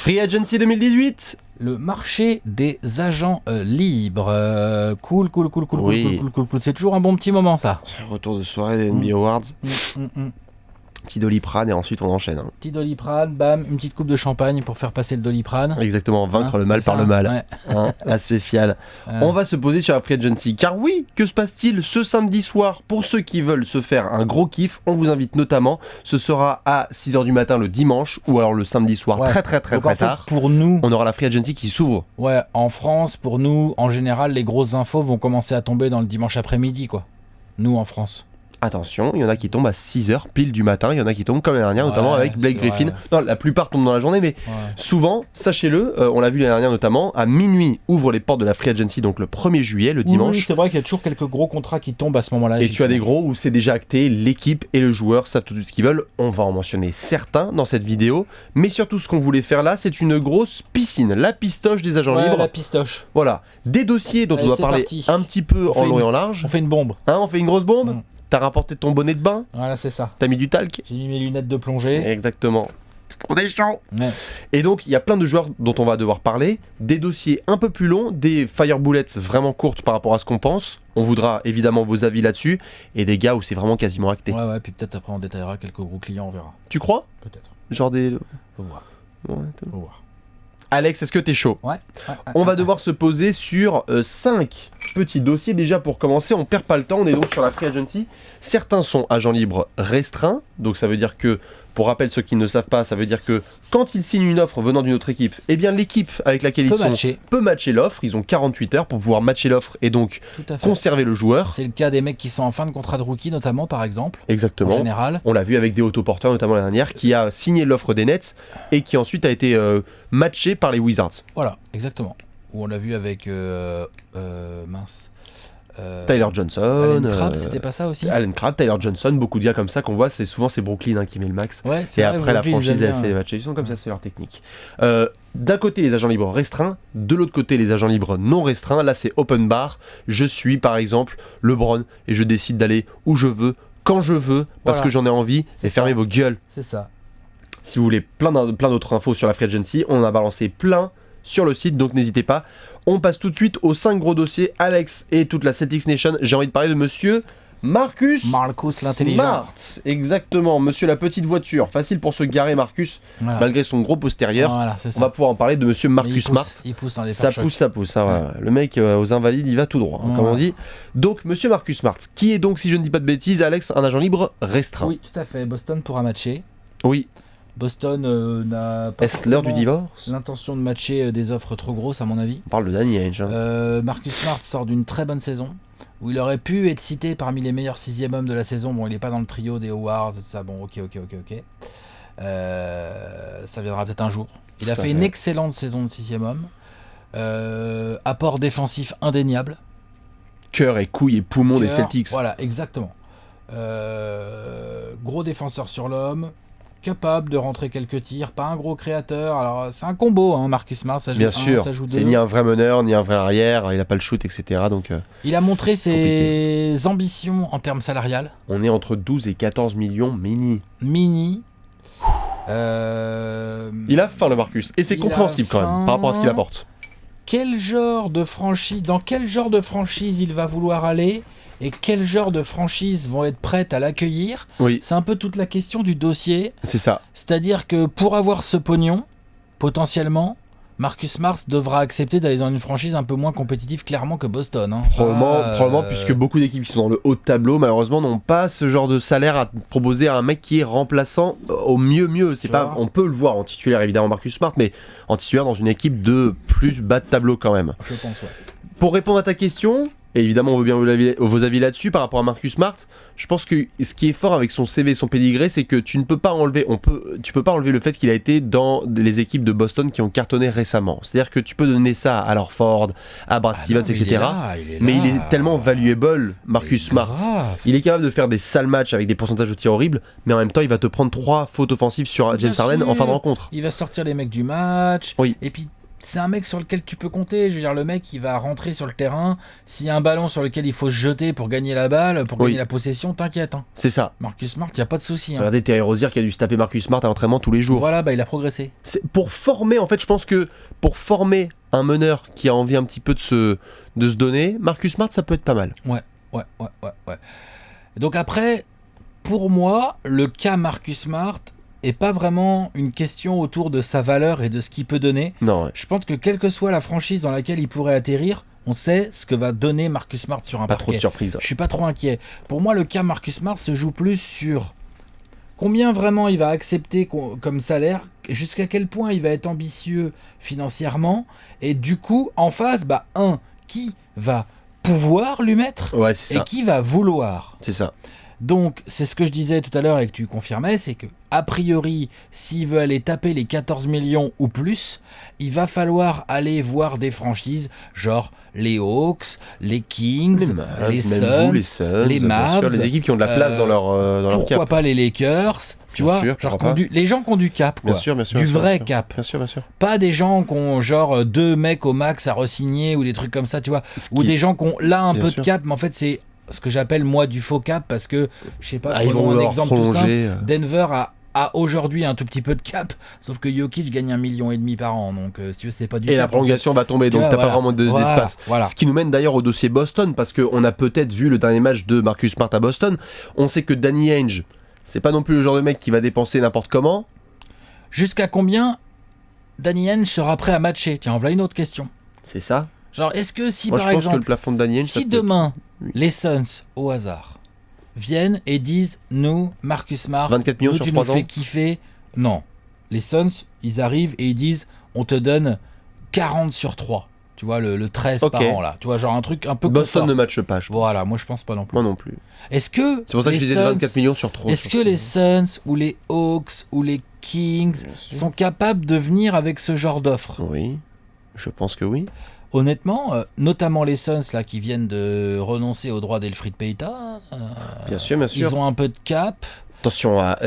Free Agency 2018. Le marché des agents libres. Cool. Oui. Cool. C'est toujours un bon petit moment, ça. Retour de soirée des NBA Awards. Petit Doliprane et ensuite on enchaîne. Petit Doliprane, bam, une petite coupe de champagne pour faire passer le Doliprane. Exactement, vaincre le mal par le mal. Ouais. La spéciale. On va se poser sur la Free Agency. Car oui, que se passe-t-il ce samedi soir? Pour ceux qui veulent se faire un gros kiff, on vous invite notamment. Ce sera à 6h du matin le dimanche ou alors le samedi soir très tard. Pour nous, on aura la Free Agency qui s'ouvre. Ouais, en France, pour nous, en général, les grosses infos vont commencer à tomber dans le dimanche après-midi, quoi. Nous, en France. Attention, il y en a qui tombent à 6h pile du matin, il y en a qui tombent comme l'année dernière, notamment avec Blake Griffin. Vrai. Non, la plupart tombent dans la journée, mais souvent, sachez-le, on l'a vu l'année dernière notamment, à minuit ouvrent les portes de la Free Agency, donc le 1er juillet, le dimanche. Oui, c'est vrai qu'il y a toujours quelques gros contrats qui tombent à ce moment-là. Et tu as des gros où c'est déjà acté, l'équipe et le joueur savent tout de suite ce qu'ils veulent. On va en mentionner certains dans cette vidéo, mais surtout ce qu'on voulait faire là, c'est une grosse piscine, la pistoche des agents libres. La pistoche. Voilà, des dossiers dont on doit parler un petit peu en long et en large. On fait une bombe. On fait une grosse bombe. T'as rapporté ton bonnet de bain. Voilà, c'est ça. T'as mis du talc. J'ai mis mes lunettes de plongée. Exactement. On est chaud. Ouais. Et donc, il y a plein de joueurs dont on va devoir parler. Des dossiers un peu plus longs, des fire bullets vraiment courtes par rapport à ce qu'on pense. On voudra évidemment vos avis là-dessus. Et des gars où c'est vraiment quasiment acté. Ouais, puis peut-être après on détaillera quelques gros clients, on verra. Tu crois? Peut-être. Genre des... Faut voir. Ouais, Faut voir. Alex, est-ce que t'es chaud? Ouais. On va devoir se poser sur 5 petits dossiers. Déjà pour commencer, on perd pas le temps, on est donc sur la Free Agency. Certains sont agents libres restreints, donc ça veut dire que, pour rappel ceux qui ne le savent pas, ça veut dire que quand ils signent une offre venant d'une autre équipe, eh bien l'équipe avec laquelle ils sont peut matcher l'offre. Ils ont 48 heures pour pouvoir matcher l'offre et donc conserver le joueur. C'est le cas des mecs qui sont en fin de contrat de rookie notamment par exemple. Exactement. En général. On l'a vu avec des autoporteurs notamment la dernière qui a signé l'offre des Nets et qui ensuite a été matché par les Wizards. Voilà, exactement. Ou on l'a vu avec Tyler Johnson. Allen Crabbe, c'était pas ça aussi? Allen Crabbe, Tyler Johnson, beaucoup de gars comme ça qu'on voit, c'est souvent c'est Brooklyn qui met le max. Ouais, et après la franchise elle s'est matchée. Ils sont comme ça, c'est leur technique. D'un côté les agents libres restreints, de l'autre côté les agents libres non restreints. Là c'est open bar. Je suis par exemple LeBron et je décide d'aller où je veux, quand je veux, parce que j'en ai envie. Et fermez vos gueules. C'est ça. Si vous voulez plein d'autres infos sur la Free Agency, on en a balancé plein sur le site, donc n'hésitez pas. On passe tout de suite aux 5 gros dossiers. Alex et toute la Celtics Nation, j'ai envie de parler de monsieur Marcus l'intelligent. Smart. Exactement, monsieur la petite voiture. Facile pour se garer Marcus, malgré son gros postérieur. Voilà, on va pouvoir en parler de monsieur Marcus Smart. Il pousse dans les ça pousse. Voilà. Le mec aux invalides, il va tout droit, comme on dit. Donc, monsieur Marcus Smart, qui est donc, si je ne dis pas de bêtises, Alex, un agent libre restreint. Oui, tout à fait. Boston pourra matcher. Oui. Boston n'a pas Est-ce l'heure du divorce? L'intention de matcher des offres trop grosses à mon avis. On parle de Danny Ainge. Marcus Smart sort d'une très bonne saison où il aurait pu être cité parmi les meilleurs 6e hommes de la saison. Bon, il n'est pas dans le trio des Awards, tout ça. Bon, ok. Ça viendra peut-être un jour. Il a fait une excellente saison de 6e homme. Apport défensif indéniable. Cœur et couilles et poumons des Celtics. Voilà, exactement. Gros défenseur sur l'homme. Capable de rentrer quelques tirs, pas un gros créateur. Alors c'est un combo, hein, Marcus Smart, ça joue bien un, sûr, ça joue deux. C'est ni un vrai meneur, ni un vrai arrière, il a pas le shoot, etc. Donc, il a montré ses ambitions en termes salariales. On est entre 12 et 14 millions mini. Il a faim le Marcus, et c'est compréhensible quand même, par rapport à ce qu'il apporte. Dans quel genre de franchise il va vouloir aller et quel genre de franchises vont être prêtes à l'accueillir. C'est un peu toute la question du dossier. C'est ça. C'est-à-dire que pour avoir ce pognon, potentiellement, Marcus Smart devra accepter d'aller dans une franchise un peu moins compétitive clairement que Boston. Hein. Probablement, puisque beaucoup d'équipes qui sont dans le haut de tableau, malheureusement, n'ont pas ce genre de salaire à proposer à un mec qui est remplaçant au mieux. C'est pas, on peut le voir en titulaire, évidemment, Marcus Smart, mais en titulaire dans une équipe de plus bas de tableau quand même. Je pense, ouais. Pour répondre à ta question... Et évidemment, on veut bien vos avis là-dessus par rapport à Marcus Smart. Je pense que ce qui est fort avec son CV et son pédigré, c'est que tu ne peux pas enlever, tu peux pas enlever le fait qu'il a été dans les équipes de Boston qui ont cartonné récemment. C'est-à-dire que tu peux donner ça à Horford, à Brad Stevens, etc. Mais il est tellement valuable, Marcus Smart. Il est capable de faire des sales matchs avec des pourcentages de tirs horribles, mais en même temps, il va te prendre 3 fautes offensives sur James Harden en fin de rencontre. Il va sortir les mecs du match. Oui. Et puis c'est un mec sur lequel tu peux compter. Je veux dire, le mec, il va rentrer sur le terrain. S'il y a un ballon sur lequel il faut se jeter pour gagner la balle, pour gagner la possession, t'inquiète. Hein. C'est ça. Marcus Smart, il n'y a pas de souci. Hein. Regardez Terry Rozier qui a dû se taper Marcus Smart à l'entraînement tous les jours. Voilà, bah il a progressé. C'est pour former, en fait, je pense que pour former un meneur qui a envie un petit peu de se donner, Marcus Smart, ça peut être pas mal. Ouais. Donc après, pour moi, le cas Marcus Smart est pas vraiment une question autour de sa valeur et de ce qu'il peut donner. Non. Ouais. Je pense que quelle que soit la franchise dans laquelle il pourrait atterrir, on sait ce que va donner Marcus Smart sur un Pas parquet. trop de surprise. Je suis pas trop inquiet. Pour moi, le cas Marcus Smart se joue plus sur combien vraiment il va accepter comme salaire, jusqu'à quel point il va être ambitieux financièrement, et du coup, en face, qui va pouvoir lui mettre Ouais, c'est et ça. qui va vouloir. C'est ça. Donc, c'est ce que je disais tout à l'heure et que tu confirmais, c'est que, a priori, s'il veut aller taper les 14 millions ou plus, il va falloir aller voir des franchises, genre les Hawks, les Kings, les Suns, les Mavs, les équipes qui ont de la place dans leur pourquoi cap. pas les Lakers, tu Bien vois, sûr, genre pourquoi pas. les gens qui ont du cap, quoi. Bien sûr, du vrai cap. Bien sûr. Pas des gens qui ont genre 2 mecs au max à re-signer ou des trucs comme ça, tu vois, ou des gens qui ont là un Bien peu sûr. de cap, mais en fait c'est ce que j'appelle moi du faux cap, parce que je sais pas, Ils vont prenons un leur exemple tout simple. prolonger. Denver a aujourd'hui un tout petit peu de cap, sauf que Jokic gagne 1,5 million par an, donc si tu veux, c'est pas du Et cap. la prolongation va tomber, donc t'as pas vraiment d'espace. Voilà. Ce qui nous mène d'ailleurs au dossier Boston, parce qu'on a peut-être vu le dernier match de Marcus Smart à Boston. On sait que Danny Ainge, c'est pas non plus le genre de mec qui va dépenser n'importe comment. Jusqu'à combien Danny Ainge sera prêt à matcher? Tiens, voilà une autre question. C'est ça. Genre, est-ce que si Moi, par je pense exemple, que le plafond de Danny Ainge, ça si peut être demain Oui. les Suns, au hasard, viennent et disent nous, Marcus Smart, 24 millions nous, sur tu 3 nous ans. fais kiffer. Non. Les Suns, ils arrivent et ils disent on te donne 40 sur 3. Tu vois, le 13 Ok. par an là. Tu vois, genre un truc un peu Boston confort. ne matche pas, je pense. Voilà, moi je pense pas non plus. Moi non plus. Est-ce que C'est pour ça que je les disais Suns- 24 millions sur 3. Est-ce que les Suns ou les Hawks ou les Kings Bien sûr. sont capables de venir avec ce genre d'offre? Oui, je pense que oui. Honnêtement, notamment les Suns là qui viennent de renoncer au droit d'Elfrid Payta, Bien sûr. ils ont un peu de cap. Attention à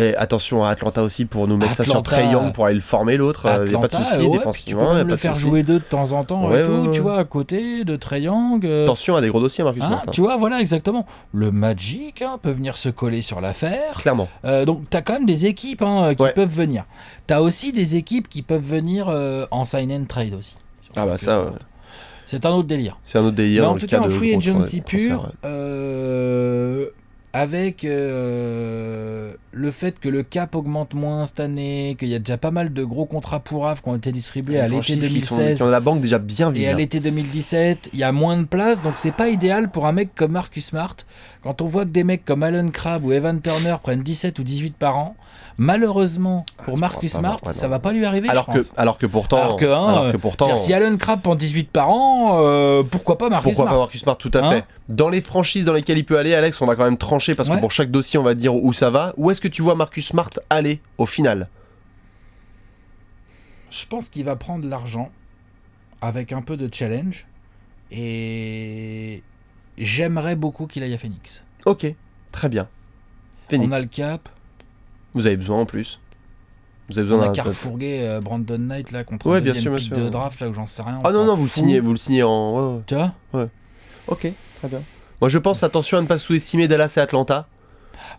Atlanta aussi pour nous mettre ça sur Atlanta, Trae Young pour aller le former l'autre. Il n'y a pas de Atlanta, souci ouais, puis défensivement. tu peux y a même pas le de faire souci. jouer d'eux de temps en temps Ouais, et tout, ouais, tu ouais. vois, à côté de Trae Young. Attention à des gros dossiers, Marcus Hein, Smart. tu vois, voilà, exactement. Le Magic peut venir se coller sur l'affaire. Clairement. Donc, tu as quand même des équipes qui Ouais. peuvent venir. Tu as aussi des équipes qui peuvent venir en sign and trade aussi. Ah bah ça, ouais. C'est un autre délire. C'est un autre délire. Mais dans en le tout cas cas, en de free gros agency transferts, pur, ouais. avec le fait que le cap augmente moins cette année, qu'il y a déjà pas mal de gros contrats pourraves qui ont été distribués à Les l'été franchises 2016 qui ont la banque déjà bien vide. et à là. l'été 2017, il y a moins de place, donc c'est pas idéal pour un mec comme Marcus Smart. Quand on voit que des mecs comme Alan Crabb ou Evan Turner prennent 17 ou 18 par an, malheureusement pour je Marcus crois pas, Smart, ouais, ça non. va pas lui arriver. je pense. Alors que pourtant, Alors que, pourtant, C'est-à-dire, si Alan Crabb prend 18 par an, pourquoi pas Marcus pourquoi Smart? pas Marcus Smart, tout à Hein fait. Dans les franchises dans lesquelles il peut aller, Alex, on va quand même trancher parce que Ouais. pour chaque dossier, on va dire où ça va. Où est-ce que tu vois Marcus Smart aller au final? Je pense qu'il va prendre l'argent avec un peu de challenge et j'aimerais beaucoup qu'il aille à Phoenix. Ok, très bien. Phoenix. On a le cap, Vous avez besoin en plus. Vous avez on besoin a d'un. Carrefourgué Brandon Knight là contre Ouais, le bien deuxième sûr, pick bien sûr. de draft là où j'en sais rien. Ah on non, s'en non, vous fout. le signez en. Ouais, ouais. Tu vois Ok, très bien. Moi, je pense, attention à ne pas sous-estimer Dallas et Atlanta.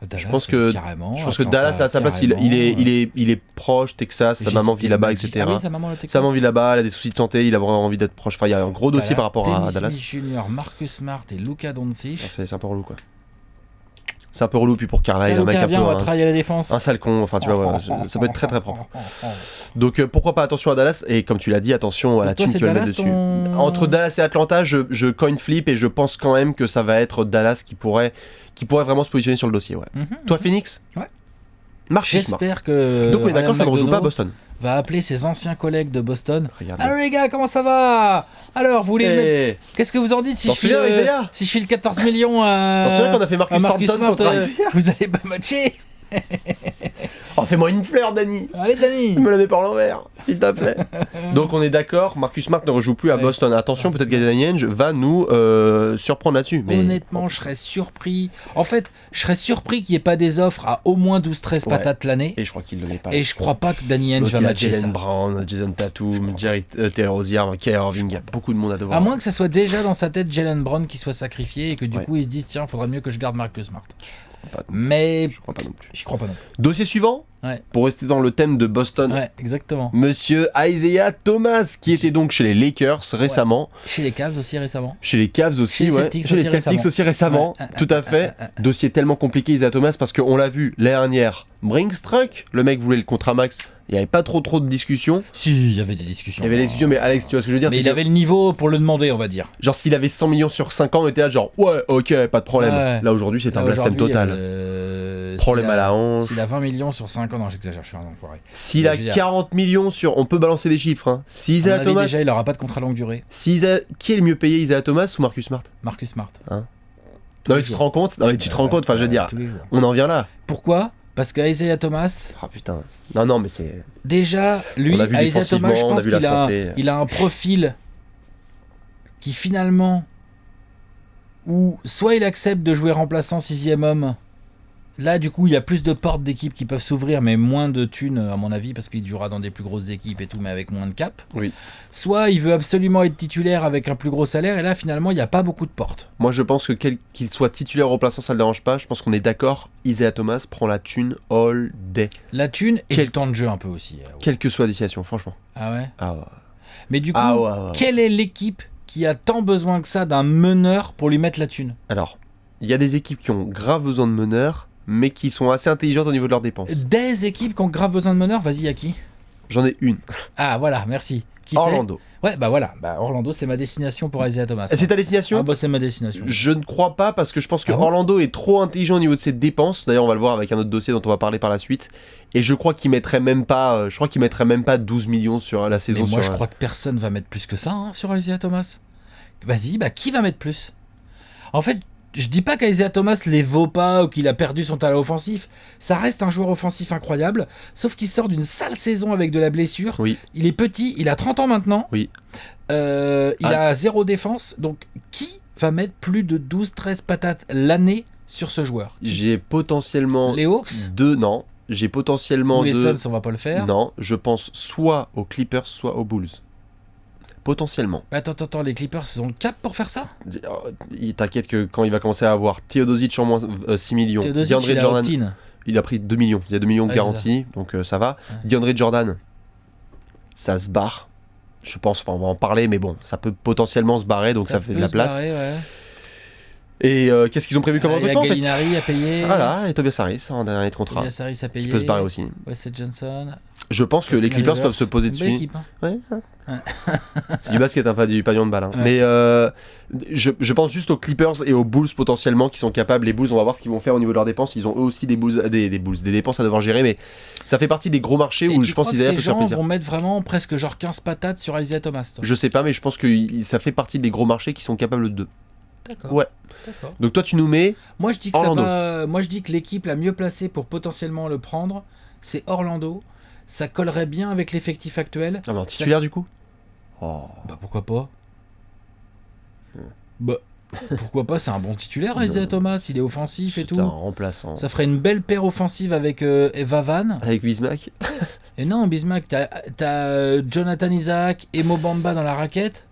Dallas, Je pense que- carrément, Je pense que Atlanta, Dallas, à sa place, il est proche, Texas, sa J'ai maman cité vit là-bas, Magic. etc. Ah oui, sa maman, le Texas. Sa maman vit là-bas, elle a des soucis de santé, il a vraiment envie d'être proche. Enfin, il y a un gros dossier par rapport à Dennis Dallas. Smith Jr., Marcus Smart et Luka Doncic. C'est un peu relou, quoi. C'est un peu relou, puis pour Carlisle, Tiens, un mec Luka, un viens, on va peu. travailler à la défense. Un sale con, enfin, tu vois, voilà, ça peut être très très propre. Donc, pourquoi pas attention à Dallas, et comme tu l'as dit, attention à la Donc toi, thune c'est qui va le mettre Dallas, dessus. ton- Entre Dallas et Atlanta, je coin flip, et je pense quand même que ça va être Dallas qui pourrait vraiment se positionner sur le dossier, ouais. Toi, Phoenix? Ouais. Marcus Smart. J'espère que Donc, on est d'accord, Ryan ça ne rejoue pas à McDonough Boston. va appeler ses anciens collègues de Boston. Regarde. Alors les gars, comment ça va? Alors, vous voulez mettre... Qu'est-ce que vous en dites si T'en je file souviens, Isaiah si je file 14 millions à T'en souviens qu'on a fait à Marcus Marcus Thornton Smart, contre Isaiah? vous allez pas matcher? Oh, Oh, fais-moi une fleur, Danny. Allez, Danny. Me la mets par l'envers, s'il te plaît. Donc on est d'accord, Marcus Smart ne rejoue plus à Ouais. Boston. Attention, peut-être que Danny Ainge va nous surprendre là-dessus. Mais... Honnêtement, je serais surpris. En fait, je serais surpris qu'il n'y ait pas des offres à au moins 12-13 Ouais. patates l'année. Et je crois qu'il ne le met pas. Et je crois pas que Danny Ainge Donc, va il y a matcher ça. Jalen Brown, Jason Tatum, Terry Rozier, Kyrie Irving, il y a beaucoup de monde à devoir. À moins que ça soit déjà dans sa tête Jalen Brown qui soit sacrifié et que du Ouais. coup il se dise tiens, faudrait mieux que je garde Marcus Smart. Pas- Mais Je crois pas non plus. je crois pas non plus. Dossier suivant, Ouais. pour rester dans le thème de Boston. Ouais, exactement. Monsieur Isaiah Thomas, qui était donc chez les Lakers récemment, Chez les Cavs aussi récemment. chez les Cavs aussi, Chez les ouais. Celtics chez les aussi Celtics récemment. aussi récemment, Ouais. tout à fait. Dossier tellement compliqué Isaiah Thomas parce qu'on l'a vu l'année dernière, Bringstruck, le mec voulait le contrat max, il n'y avait pas trop de discussions. Si, il y avait des discussions. Il y avait des discussions, mais Alex, tu vois ce que je veux dire, Mais c'est il que- avait le niveau pour le demander, on va dire. genre s'il avait 100 millions sur 5 ans, on était là genre ouais, ok, pas de problème. Ouais. Là aujourd'hui c'est un Là, blasphème aujourd'hui, total. Problème s'il a- à la hanche. S'il a 20 millions sur 5 ans, non, j'exagère, je suis un enfoiré. S'il a je veux dire- 40 millions sur... On peut balancer des chiffres. Hein. Si À mon Isaiah avis, Thomas... déjà, il aura pas de contrat longue durée. Qui est le mieux payé, Isaiah Thomas ou Marcus Smart? Marcus Smart. Non Tous mais les tu te jours. rends compte? Non mais tu te rends compte, enfin je veux dire, Tous les jours. on en vient là. Pourquoi? Parce qu'Isaiah Thomas, Ah putain. Non mais c'est... déjà, lui, On a vu Isaiah défensivement, Thomas, je on a pense vu la qu'il a, santé. il a un profil qui finalement, où soit il accepte de jouer remplaçant 6ème homme, là du coup il y a plus de portes d'équipes qui peuvent s'ouvrir, mais moins de thunes à mon avis, parce qu'il jouera dans des plus grosses équipes et tout, mais avec moins de cap. Oui. Soit il veut absolument être titulaire avec un plus gros salaire, et là finalement il n'y a pas beaucoup de portes. Moi je pense que qu'il soit titulaire ou remplaçant, ça le dérange pas. Je pense qu'on est d'accord, Isaiah Thomas prend la thune all day. La thune et Quel- du temps de jeu un peu aussi. Quelle que soit la destination, franchement. Ah ouais. Ah ouais. Mais du coup, Ah ouais, ouais. quelle est l'équipe qui a tant besoin que ça d'un meneur pour lui mettre la thune? Alors, il y a des équipes qui ont grave besoin de meneurs, mais qui sont assez intelligentes au niveau de leurs dépenses. Des équipes qui ont grave besoin de meneur, vas-y, à qui? J'en ai une. Ah voilà, merci. Qui Orlando. c'est? Ouais, bah voilà, bah Orlando c'est ma destination pour Isaiah Thomas. C'est ta destination? Ah bah c'est ma destination. Je ne crois pas parce que je pense que Ah bon Orlando est trop intelligent au niveau de ses dépenses. D'ailleurs, on va le voir avec un autre dossier dont on va parler par la suite. Et je crois qu'il mettrait même pas, 12 millions sur la Mais saison. moi sur, je crois que personne va mettre plus que ça hein, sur Isaiah Thomas. Vas-y, bah qui va mettre plus? En fait, je dis pas qu'Isaiah Thomas les vaut pas ou qu'il a perdu son talent offensif. Ça reste un joueur offensif incroyable, sauf qu'il sort d'une sale saison avec de la blessure. Oui. Il est petit, il a 30 ans maintenant. Oui. Il a zéro défense. Donc qui va mettre plus de 12-13 patates l'année sur ce joueur? J'ai potentiellement Les Hawks deux. Non, j'ai potentiellement ou les deux. Suns, on va pas le faire. Non, je pense soit aux Clippers, soit aux Bulls. Potentiellement. Mais attends, les Clippers, ils ont le cap pour faire ça? T'inquiète que quand il va commencer à avoir Teodosic en moins 6 millions, Théodosic, DeAndre il a Jordan, opt-in. il a pris 2 millions. Il y a 2 millions de Ouais, garantie, donc ça va. Ouais. DeAndre Jordan, ça se barre. Je pense, enfin on va en parler, mais bon, ça peut potentiellement se barrer, donc ça fait de peut la se place. barrer, ouais. Et qu'est-ce qu'ils ont prévu comme Il y a recrutement en fait? Gallinari à payer. Voilà, et Tobias Harris en dernier de contrat, Tobias Harris à payer. qui peut se barrer aussi. Wesley Johnson. Je pense que les Austin Clippers Rivers. peuvent se poser Belle dessus. équipe, hein. Ouais. C'est du basket, pas du pavillon de balle. Hein. Ouais. Mais je pense juste aux Clippers et aux Bulls potentiellement qui sont capables. Les Bulls, on va voir ce qu'ils vont faire au niveau de leurs dépenses. Ils ont eux aussi des dépenses à devoir gérer, mais ça fait partie des gros marchés Et où tu je pense crois que qu'Isaiah ces peut se faire gens plaisir. vont mettre vraiment presque genre 15 patates sur Isaiah Thomas, toi. Je sais pas, mais je pense que ça fait partie des gros marchés qui sont capables de. D'accord. Ouais. D'accord. Donc toi, tu nous mets. Moi je dis que Orlando. moi je dis que l'équipe la mieux placée pour potentiellement le prendre, c'est Orlando. Ça collerait bien avec l'effectif actuel. Ah, mais en titulaire du coup. Oh. Bah pourquoi pas? Bah pourquoi pas? C'est un bon titulaire Isaiah Thomas, il est offensif et C'est un tout. remplaçant. Ça ferait une belle paire offensive avec Vavan. Avec Bismack. Et non, Bismack, t'as Jonathan Isaac et Mo Bamba dans la raquette.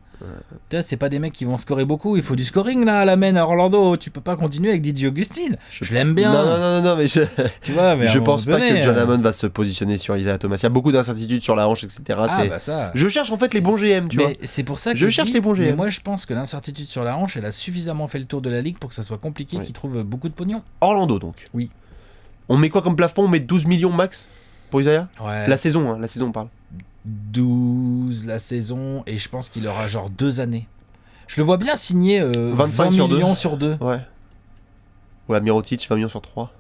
C'est pas des mecs qui vont scorer beaucoup. Il faut du scoring là à la main à Orlando. Tu peux pas continuer avec DJ Augustine. Je l'aime bien. Non, mais Tu vois, mais à je un moment pense pas donné, que John Hammond va se positionner sur Isaiah Thomas. Il y a beaucoup d'incertitudes sur la hanche, etc. Ah bah ça. Je cherche en fait les bons GM, tu vois. Mais c'est pour ça que Je cherche dis, les bons GM. Mais moi je pense que l'incertitude sur la hanche, elle a suffisamment fait le tour de la ligue pour que ça soit compliqué Oui. qu'ils trouvent beaucoup de pognon. Orlando donc. Oui. On met quoi comme plafond? On met 12 millions max pour Isaiah? Ouais. La saison on parle. 12 la saison et je pense qu'il aura genre 2 années. Je le vois bien signer 25 20 sur deux. millions sur 2. Ouais. Ou Mirotic, 20 millions sur 3.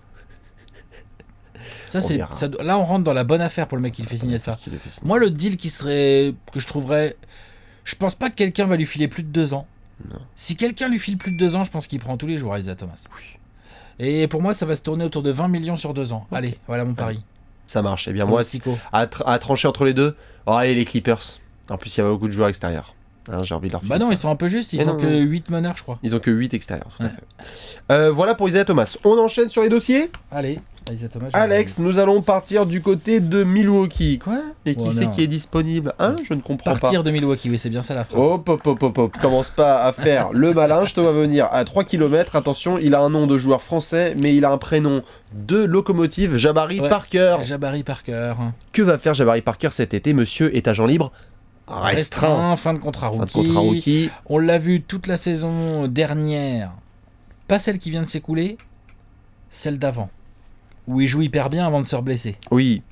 Ça, On c'est, verra. là, on rentre dans la bonne affaire pour le mec qui le fait signer ça. Qui le fait signer. Moi, le deal que je trouverais. Je pense pas que quelqu'un va lui filer plus de 2 ans. Non. Si quelqu'un lui file plus de 2 ans, je pense qu'il prend tous les jours Isaiah Thomas. Et pour moi, ça va se tourner autour de 20 millions sur 2 ans. Allez, voilà mon pari. Ça marche. Eh bien, moi, à trancher entre les deux, allez, les Clippers. En plus, il y a beaucoup de joueurs extérieurs. Hein, j'ai envie de leur filer Bah non, ça. ils sont un peu justes, ils ont que 8 meneurs, je crois. Ils ont que 8 extérieurs, tout à fait. Voilà pour Isaiah Thomas. On enchaîne sur les dossiers. Allez, Isaiah Thomas. Alex, nous allons partir du côté de Milwaukee. Quoi? Et qui c'est qui est disponible? Hein? Je ne comprends pas. Partir de Milwaukee, oui, c'est bien ça la phrase. Hop. Commence pas à faire le malin, je te vois venir à 3 km. Attention, il a un nom de joueur français, mais il a un prénom de locomotive, Jabari Parker. Jabari Parker. Que va faire Jabari Parker cet été? Monsieur est agent libre restreint. Fin de contrat rookie. On l'a vu toute la saison dernière. Pas celle qui vient de s'écouler, celle d'avant. Où il joue hyper bien avant de se reblesser. Oui.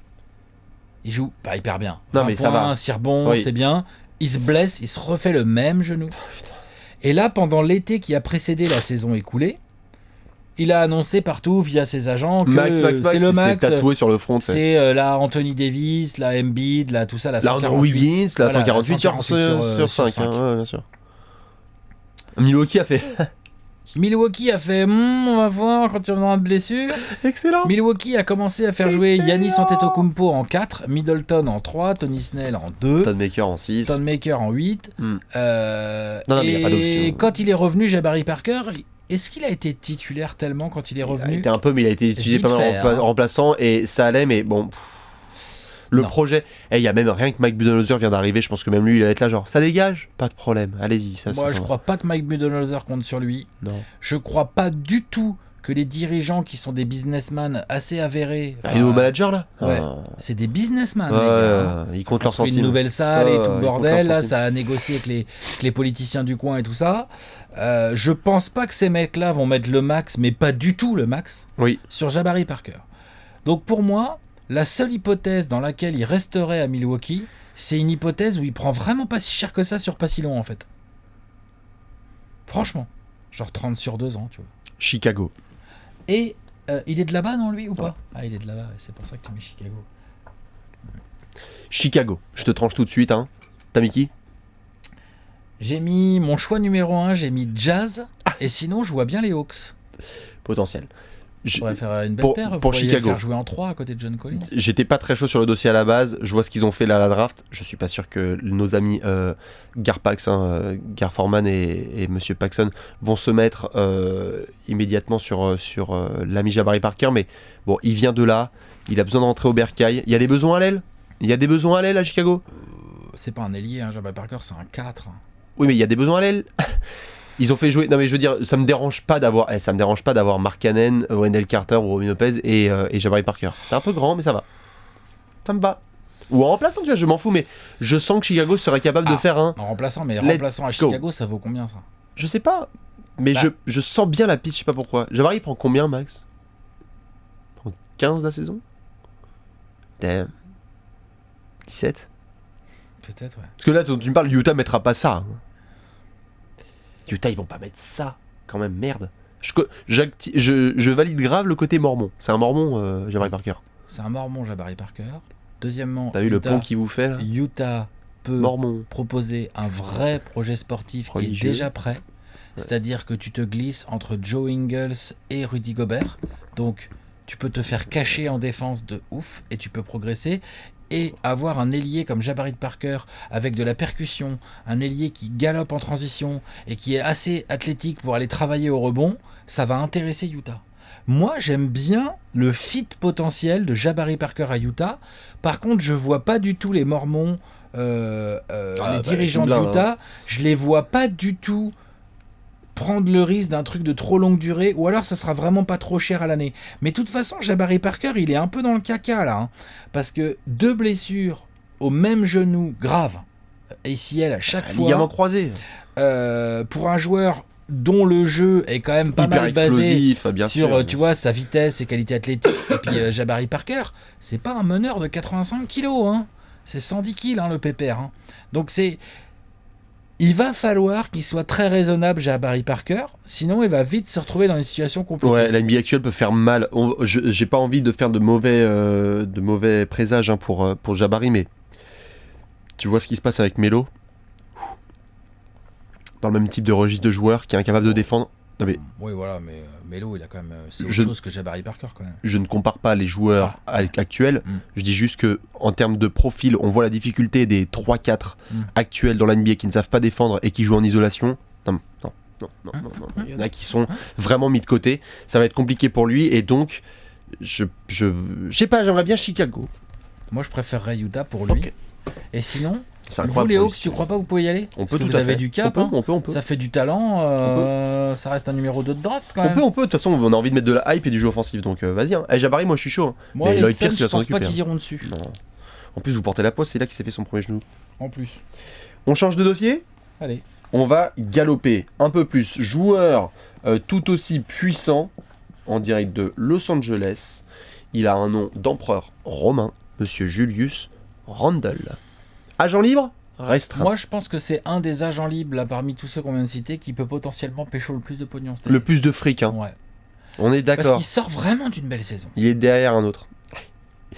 Il joue pas hyper bien. Non, mais ça va. 6 rebonds, c'est bien. Il se blesse, il se refait le même genou. Et là, pendant l'été qui a précédé la saison écoulée, il a annoncé partout via ses agents que Max, c'est le max. Tatoué sur le front. C'est la Anthony Davis, la Embiid, la tout ça, la 148. Wiggins, la 148 sur 5. Hein, bien sûr. Milwaukee a fait... on va voir quand il reviendra de blessure. Excellent. Milwaukee a commencé à faire jouer Giannis Antetokounmpo en 4, Middleton en 3, Tony Snell en 2, Thon Maker en 6, Thon Maker en 8. Non, mais il n'y a pas d'option. Et quand il est revenu, Jabari Parker, est-ce qu'il a été titulaire tellement quand il est revenu? Il a été un peu, mais il a été utilisé pas mal remplaçant et ça allait, mais bon... Le projet, il y a même rien que Mike Budenholzer vient d'arriver, je pense que même lui il va être là genre ça dégage, pas de problème, allez-y. Moi je crois pas que Mike Budenholzer compte sur lui. Non. Je crois pas du tout que les dirigeants qui sont des businessmen assez avérés. Les nouveaux managers là c'est des businessmen, les gars. Ils comptent leurs centimes. Une nouvelle salle et tout le bordel, là ça a négocié avec les politiciens du coin et tout ça. Je pense pas que ces mecs là vont mettre le max, mais pas du tout le max, sur Jabari Parker. Donc pour moi, la seule hypothèse dans laquelle il resterait à Milwaukee, c'est une hypothèse où il prend vraiment pas si cher que ça sur pas si long en fait. Franchement. Genre 30 sur 2 ans, tu vois. Chicago. Et il est de là-bas, non, lui, ou pas? Ah, il est de là-bas, c'est pour ça que tu mets Chicago. Chicago. Je te tranche tout de suite, hein. T'as mis qui? J'ai mis mon choix numéro 1, j'ai mis Jazz. Et sinon, je vois bien les Hawks. Potentiel. Je pourrais faire une belle paire pour Chicago. Faire jouer en 3 à côté de John Collins. J'étais pas très chaud sur le dossier à la base. Je vois ce qu'ils ont fait là à la draft. Je suis pas sûr que nos amis Gar Pax, Gar Forman et Monsieur Paxson vont se mettre immédiatement sur l'ami Jabari Parker. Mais bon, il vient de là. Il a besoin d'entrer au bercail. Il y a des besoins à l'aile. Il y a des besoins à l'aile à Chicago. C'est pas un ailier, hein, Jabari Parker, c'est un 4. Oui, mais il y a des besoins à l'aile. Ils ont fait jouer. Non, mais je veux dire, ça me dérange pas d'avoir Mark Cannon, Wendell Carter ou Robin Lopez et Jabari Parker. C'est un peu grand, mais ça va. Ça me va. Ou en remplaçant, tu vois, je m'en fous, mais je sens que Chicago serait capable de faire un. En remplaçant, mais remplaçant à Chicago, ça vaut combien ça? Je sais pas. Mais je sens bien la pitch, je sais pas pourquoi. Jabari, il prend combien, Max? Il prend 15 la saison? Damn. 17? Peut-être, ouais. Parce que là, tu me parles, Utah mettra pas ça. Utah, ils vont pas mettre ça, quand même, merde. Je valide grave le côté mormon. C'est un mormon, Jabari Parker. C'est un mormon, Jabari Parker. Deuxièmement, t'as vu le pont qu'il vous fait là? Utah peut proposer un vrai projet sportif qui est déjà prêt. C'est-à-dire que tu te glisses entre Joe Ingles et Rudy Gobert. Donc, tu peux te faire cacher en défense de ouf et tu peux progresser. Et avoir un ailier comme Jabari Parker avec de la percussion, un ailier qui galope en transition et qui est assez athlétique pour aller travailler au rebond, ça va intéresser Utah. Moi, j'aime bien le fit potentiel de Jabari Parker à Utah. Par contre, je vois pas du tout les Mormons, les dirigeants de Utah. Je les vois pas du tout prendre le risque d'un truc de trop longue durée, ou alors ça sera vraiment pas trop cher à l'année. Mais de toute façon, Jabari Parker, il est un peu dans le caca là, hein, parce que 2 blessures au même genou grave, ACL à chaque fois. Ligament croisé. Pour un joueur dont le jeu est quand même pas hyper mal basé bien sur sûr, tu vois, sa vitesse, ses qualités athlétiques, et puis Jabari Parker, c'est pas un meneur de 85 kilos, hein. C'est 110 kilos, hein, le pépère. Hein. Donc il va falloir qu'il soit très raisonnable, Jabari Parker, sinon il va vite se retrouver dans une situation compliquée. Ouais, la NBA actuelle peut faire mal. J'ai pas envie de faire de mauvais présages hein, pour Jabari, mais tu vois ce qui se passe avec Melo, dans le même type de registre de joueur qui est incapable de défendre. Non, mais Oui, voilà, mais Melo, il a quand même. C'est autre Je- chose que Jabari Parker quand même. je ne compare pas les joueurs actuels. Mm. Je dis juste que en termes de profil, on voit la difficulté des 3-4 actuels dans la NBA qui ne savent pas défendre et qui jouent en isolation. Non, non, non, non, non, non. Il y en a qui sont vraiment mis de côté. Ça va être compliqué pour lui et donc je sais pas, j'aimerais bien Chicago. Moi, je préférerais Utah pour lui. Ok. Et sinon, C'est vous incroyable les pour Hawks, lui. tu crois pas que vous pouvez y aller? On peut Parce que tout vous à avez fait. du cap, On hein. peut. Ça fait du talent, ça reste un numéro 2 de draft quand même. On peut. De toute façon, on a envie de mettre de la hype et du jeu offensif, donc vas-y. Hein. Jabari, moi je suis chaud. Hein. Moi, Mais les Lloyd Suns, Pierce, il je va s'en pense pas occuper. qu'ils Hein. iront dessus. Non. En plus, vous portez la poisse, c'est là qu'il s'est fait son premier genou. En plus. On change de dossier. Allez. On va galoper un peu plus. Joueur tout aussi puissant en direct de Los Angeles. Il a un nom d'empereur romain, Monsieur Julius Randle. Agent libre restreint. Moi, je pense que c'est un des agents libres là, parmi tous ceux qu'on vient de citer qui peut potentiellement pécho le plus de pognon. cette Le année. plus de fric, hein. Ouais. On est Parce d'accord. qu'il sort vraiment d'une belle saison. Il est derrière un autre.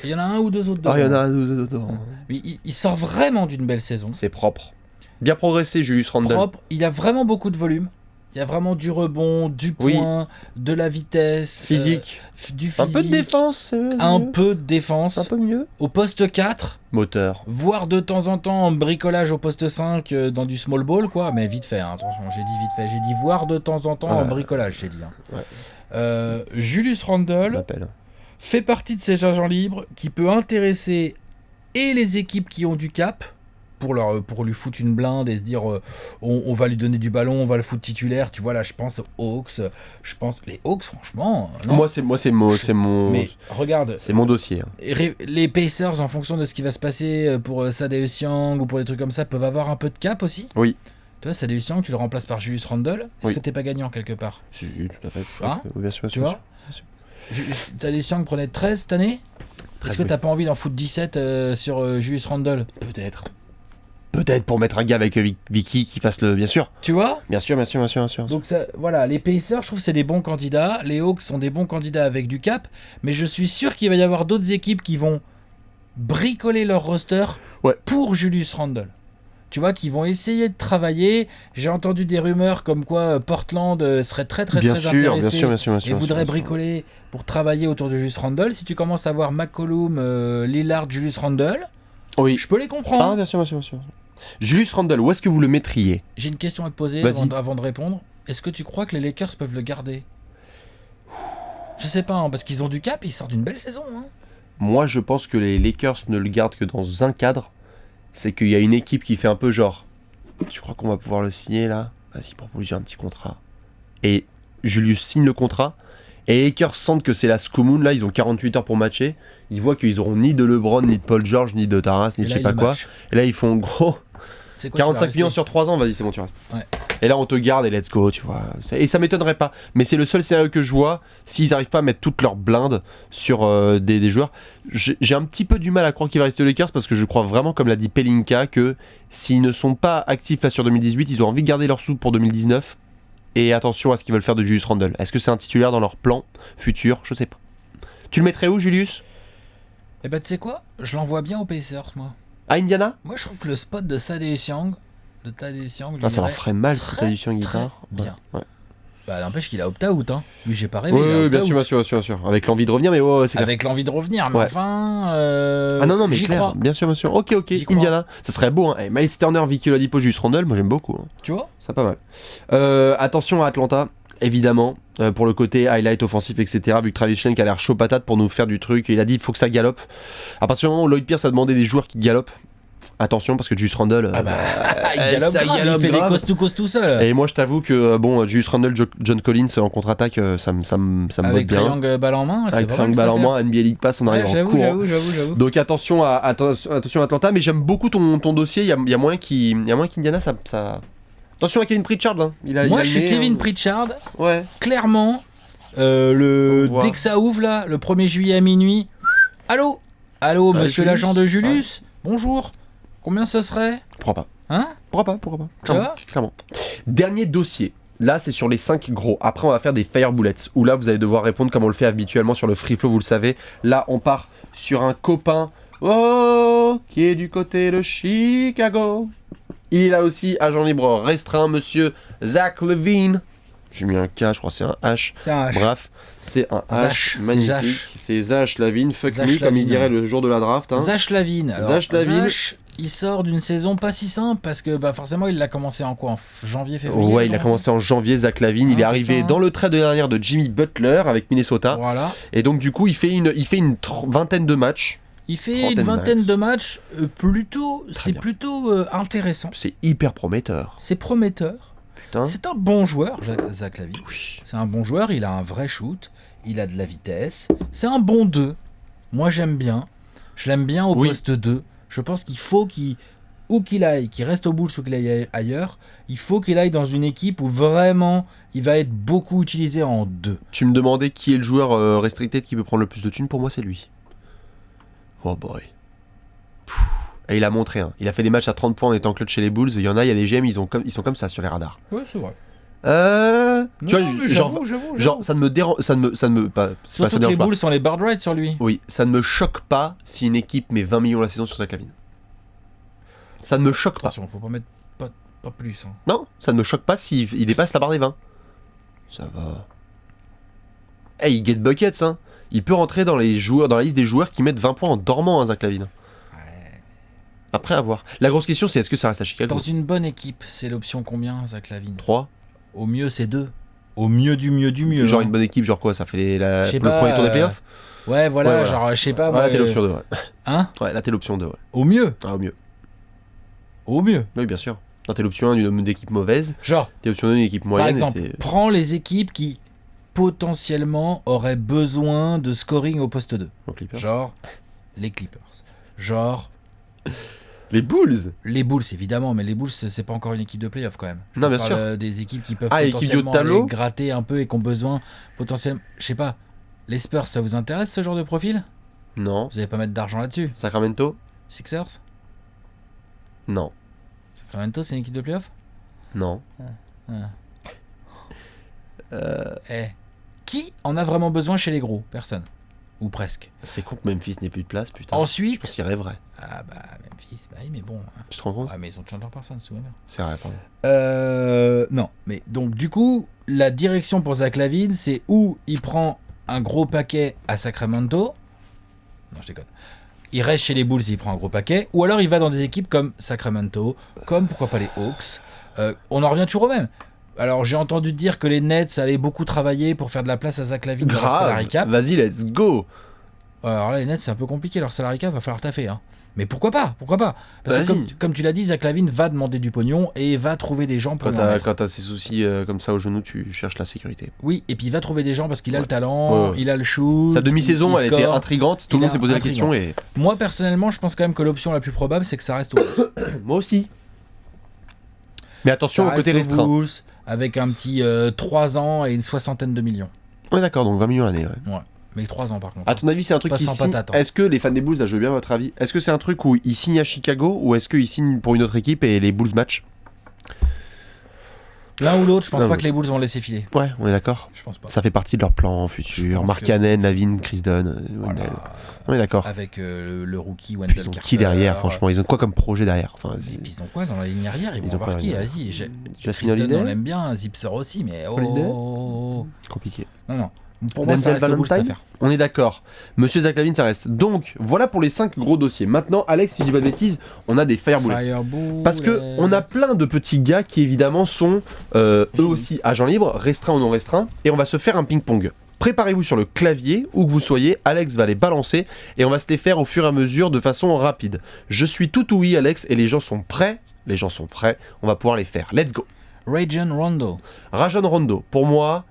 Il y en a un ou deux autres Ah, il y en devant. a un dedans. Il sort vraiment d'une belle saison. C'est propre. Bien progressé, Julius Randle. Propre. Il a vraiment beaucoup de volume. Il y a vraiment du rebond, du Oui. point, de la vitesse, Physique. du physique. Un peu de défense. Un mieux. peu de défense. Un peu mieux. Au poste 4, Moteur. voire de temps en temps en bricolage au poste 5 dans du small ball, quoi. Mais vite fait, hein, attention, j'ai dit vite fait. J'ai dit voire de temps en temps en bricolage, j'ai dit. Hein. Ouais. Julius On Randle l'appelle. fait partie de ces agents libres qui peut intéresser et les équipes qui ont du cap pour lui foutre une blinde et se dire on va lui donner du ballon, on va le foutre titulaire. Tu vois, là, je pense aux Hawks. Je pense les Hawks, franchement. Non. Moi, c'est mon Mais regarde, c'est mon dossier. Hein. les Pacers, en fonction de ce qui va se passer pour Thaddeus Young ou pour des trucs comme ça, peuvent avoir un peu de cap aussi. Oui. Tu vois, Thaddeus Young, tu le remplaces par Julius Randle. Est-ce Oui. que t'es pas gagnant quelque part? Si, tout à fait. Hein Bien sûr, Tu vois, Thaddeus Young prenait 13 cette année. Est-ce que t'as pas envie d'en foutre 17 sur Julius Randle? Peut-être. Peut-être pour mettre un gars avec Vicky qui fasse le. Bien sûr. Tu vois? Bien sûr. Donc ça, voilà, les Pacers, je trouve que c'est des bons candidats. Les Hawks sont des bons candidats avec du cap. Mais je suis sûr qu'il va y avoir d'autres équipes qui vont bricoler leur roster Ouais. pour Julius Randle. Tu vois, qui vont essayer de travailler. J'ai entendu des rumeurs comme quoi Portland serait très Bien intéressé et voudrait bricoler pour travailler autour de Julius Randle. Si tu commences à voir McCollum, Lillard, Julius Randle, Oui. je peux les comprendre. Ah, bien sûr. Julius Randle, où est-ce que vous le mettriez? J'ai une question à te poser Vas-y. avant de répondre. Est-ce que tu crois que les Lakers peuvent le garder? Je sais pas, hein, parce qu'ils ont du cap, ils sortent d'une belle saison. Hein. Moi, je pense que les Lakers ne le gardent que dans un cadre. C'est qu'il y a une équipe qui fait un peu genre. Tu crois qu'on va pouvoir le signer là? Vas-y, propose-lui un petit contrat. Et Julius signe le contrat. Et les Lakers sentent que c'est la Scoomoon. Là, ils ont 48 heures pour matcher. Ils voient qu'ils auront ni de LeBron, ni de Paul George, ni de Taras, ni Et de là, je sais pas il quoi. match. Et là, ils font gros. C'est quoi, tu vas 45 millions rester sur 3 ans, vas-y, c'est bon, tu restes. Ouais. Et là, on te garde et let's go, tu vois. Et ça m'étonnerait pas. Mais c'est le seul scénario que je vois s'ils n'arrivent pas à mettre toute leur blinde sur des joueurs. J'ai un petit peu du mal à croire qu'il va rester aux Lakers parce que je crois vraiment, comme l'a dit Pelinka, que s'ils ne sont pas actifs là sur 2018, ils ont envie de garder leur sous pour 2019. Et attention à ce qu'ils veulent faire de Julius Randle. Est-ce que c'est un titulaire dans leur plan futur? Je sais pas. Tu le mettrais où, Julius? Eh ben, tu sais quoi? Je l'envoie bien aux Pacers, moi. À Indiana? Moi, je trouve que le spot de Thaddeus Young, Ah, ça leur ferait mal si très, t'as du chien très guitare. bien. Ouais. Bah, n'empêche qu'il a opt-out, hein. Lui, j'ai pas rêvé. il a Oui, opt-out. bien sûr. Avec l'envie de revenir, mais ouais, c'est clair. Avec l'envie de revenir, mais Ouais. enfin. Ah non, mais j'y clair, crois. bien sûr. Ok, J'y crois. Indiana. Ça serait beau, hein. Et Miles Turner, Vicky Oladipo, Julius Randle, moi j'aime beaucoup. Hein. Tu vois? Ça pas mal. Attention à Atlanta, évidemment, pour le côté highlight offensif, etc. Vu que Travis Schlenk a l'air chaud patate pour nous faire du truc, et il a dit il faut que ça galope. À partir du moment où Lloyd Pierce a demandé des joueurs qui galopent, attention parce que Julius Randle. Il galope ça grave, galope il fait grave. des coast tout seul. Et moi je t'avoue que Julius Randle, John Collins en contre-attaque, ça me botte Avec bien. triangle balle en main, c'est Avec pas triangle mal, balle en ça, main, NBA League Pass, on faire. arrive Ouais, en j'avoue, cours. j'avoue. Donc attention à Atlanta, mais j'aime beaucoup ton dossier. Il y a moyen qu'Indiana ça. Attention à Kevin Pritchard là. Moi, je suis Kevin Pritchard. Ouais. Clairement, Au revoir. dès que ça ouvre là, le 1er juillet à minuit. Allô, monsieur Julius. l'agent de Julius. Bonjour. Combien ce serait? Pourquoi pas. Hein? Pourquoi pas. Tu vois Clairement. Dernier dossier. Là, c'est sur les 5 gros. Après, on va faire des fire bullets. Où là, vous allez devoir répondre comme on le fait habituellement sur le free flow, vous le savez. Là, on part sur un copain. Oh, qui est du côté de Chicago. Il a aussi agent libre restreint, monsieur Zach LaVine. J'ai mis un K, je crois que c'est un H. C'est un H. Bref, c'est un H Zach, magnifique. c'est Zach. C'est Zach Lavine, fuck Zach me, comme il Lavine. dirait le jour de la draft. Hein. Zach Lavine. Alors, Zach Lavine. Zach, il sort d'une saison pas si simple parce que forcément il l'a commencé en quoi, en janvier, février. Ouais, il a commencé en janvier, Zach Lavine. Il est c'est arrivé ça, hein. dans le trade de dernière de Jimmy Butler avec Minnesota. Voilà. Et donc du coup, il fait une vingtaine de matchs. Il fait Trentaine une vingtaine max. de matchs. C'est bien. plutôt intéressant. C'est hyper prometteur. C'est prometteur. Putain. C'est un bon joueur, Zach Lavine. Oui. C'est un bon joueur, il a un vrai shoot, il a de la vitesse. C'est un bon 2. Moi j'aime bien. Je l'aime bien au Oui. poste 2. Je pense qu'il faut où qu'il aille, qu'il reste au Bulls ou qu'il aille ailleurs, il faut qu'il aille dans une équipe où vraiment il va être beaucoup utilisé en 2. Tu me demandais qui est le joueur restricted qui peut prendre le plus de thunes. Pour moi, c'est lui. Oh boy. Et il a montré. Hein. Il a fait des matchs à 30 points en étant clutch chez les Bulls. Il y en a des GM, ils sont comme ça sur les radars. Ouais, c'est vrai. Tu vois, genre, j'avoue. ça ne me dérange, ça ne me pas, c'est pas ça Surtout que dérange les pas. Bulls sont les bird rights sur lui. Oui, ça ne me choque pas si une équipe met 20 millions la saison sur Zach Lavine. Ça ne me choque pas. Attention, faut pas mettre pas plus. Hein. Non, ça ne me choque pas s'il dépasse la barre des 20. Ça va. Hey, il get buckets, hein. Il peut rentrer dans la liste des joueurs qui mettent 20 points en dormant, hein, Zach Lavine. Après, à voir. La grosse question, c'est est-ce que ça reste à Chicago? Dans une bonne équipe, c'est l'option combien, Zach Lavine? 3. Au mieux, c'est 2. Au mieux du mieux du mieux. Genre hein. une bonne équipe, genre quoi? Ça fait Je sais le pas, premier tour des playoffs? Ouais, voilà, Ouais, voilà. genre, je sais pas. Ouais, moi, là, t'es l'option 2, ouais. Hein? Ouais, là, t'es l'option 2, ouais. Au mieux. Ah, au mieux. Au mieux. Oui, bien sûr. Là, t'es l'option 1 d'une équipe mauvaise. Genre, T'es l'option 2 d'une équipe moyenne. par exemple, et t'es- prends les équipes qui potentiellement auraient besoin de scoring au poste 2. aux Clippers. Genre, les Clippers. Genre, Les Bulls. les Bulls, évidemment, mais les Bulls, c'est pas encore une équipe de playoff quand même. Je Non, te bien parle, sûr. Des équipes qui peuvent Ah, équipe du haut de potentiellement tableau aller gratter un peu et qui ont besoin potentiellement. Je sais pas, les Spurs, ça vous intéresse ce genre de profil? Non. Vous allez pas mettre d'argent là-dessus? Sacramento. Sixers? Non. Sacramento, c'est une équipe de playoff? Non. Eh. Qui en a vraiment besoin chez les gros? Personne. Ou presque. C'est con que Memphis n'ait plus de place, putain. Je Ensuite. pense qu'il rêverait. Ah bah, Memphis, bah oui, mais bon. Tu te rends compte? Ah, mais ils ont Chandler Parsons, souviens-toi. C'est vrai, pardon. Non, mais donc du coup, la direction pour Zach Lavine, c'est où il prend un gros paquet à Sacramento. Non, je déconne. Il reste chez les Bulls, il prend un gros paquet. Ou alors il va dans des équipes comme Sacramento, comme pourquoi pas les Hawks. On en revient toujours au même. Alors j'ai entendu dire que les Nets allaient beaucoup travailler pour faire de la place à Zach Lavine dans leur salary cap. Vas-y, let's go. Alors là, les Nets, c'est un peu compliqué. Leur salary cap, va falloir taffer. Hein. Mais pourquoi pas? Pourquoi pas? Parce que Vas-y. comme tu l'as dit, Zach Lavine va demander du pognon et va trouver des gens pour lui en mettre. Quand t'as ces soucis comme ça au genou, tu cherches la sécurité. Oui, et puis il va trouver des gens parce qu'il a le talent, Ouais. il a le shoot. Sa demi-saison, il elle était score. intrigante. Tout le Il monde est s'est posé la intriguant. question et. Moi, personnellement, je pense quand même que l'option la plus probable, c'est que ça reste au Bulls. Moi aussi. Mais attention Ça au côté reste aux restreint. Bulls, avec un petit 3 ans et une 60aine de millions. Ouais, d'accord, donc 20 millions l'année. Ouais. Ouais. Mais 3 ans par contre. À ton avis, c'est un truc Pas qui sans signe. patate, hein. Est-ce que les fans des Bulls, là, je veux bien votre avis, est-ce que c'est un truc où ils signent à Chicago ou est-ce qu'ils signent pour une autre équipe et les Bulls match? L'un ou l'autre, je pense Non, pas mais- que les Bulls vont le laisser filer. Ouais, on est d'accord. Je pense pas. Ça fait partie de leur plan Je futur. pense Mark que- Cannon, Lavine, Chris Dunn, Wendell. Voilà. On est d'accord. Avec le rookie Puis Wendell ils ont Carter. qui derrière, franchement? Ils ont quoi comme projet derrière? Enfin, Et vas-y. puis ils ont quoi dans la ligne arrière? Ils Ils vont ont voir quoi, qui? là Vas-y. Justin Kristen, on Holiday? l'aime bien, Zipser aussi, mais oh, Holiday oh, oh. Compliqué. Non, non. Pour moi, ça Denzel reste aux Bulls, cette Valentine? affaire. On est d'accord. Monsieur Zach Lavine, ça reste. Donc, voilà pour les 5 gros dossiers. Maintenant, Alex, si je dis pas de bêtises, on a des Firebullets. Firebullets. Parce que on a plein de petits gars qui évidemment sont eux aussi agents libres, restreints ou non restreints, et on va se faire un ping-pong. Préparez-vous sur le clavier, où que vous soyez, Alex va les balancer, et on va se les faire au fur et à mesure de façon rapide. Je suis tout oui, Alex, et les gens sont prêts. Les gens sont prêts, on va pouvoir les faire. Let's go. Rajon Rondo. Rajon Rondo, pour moi...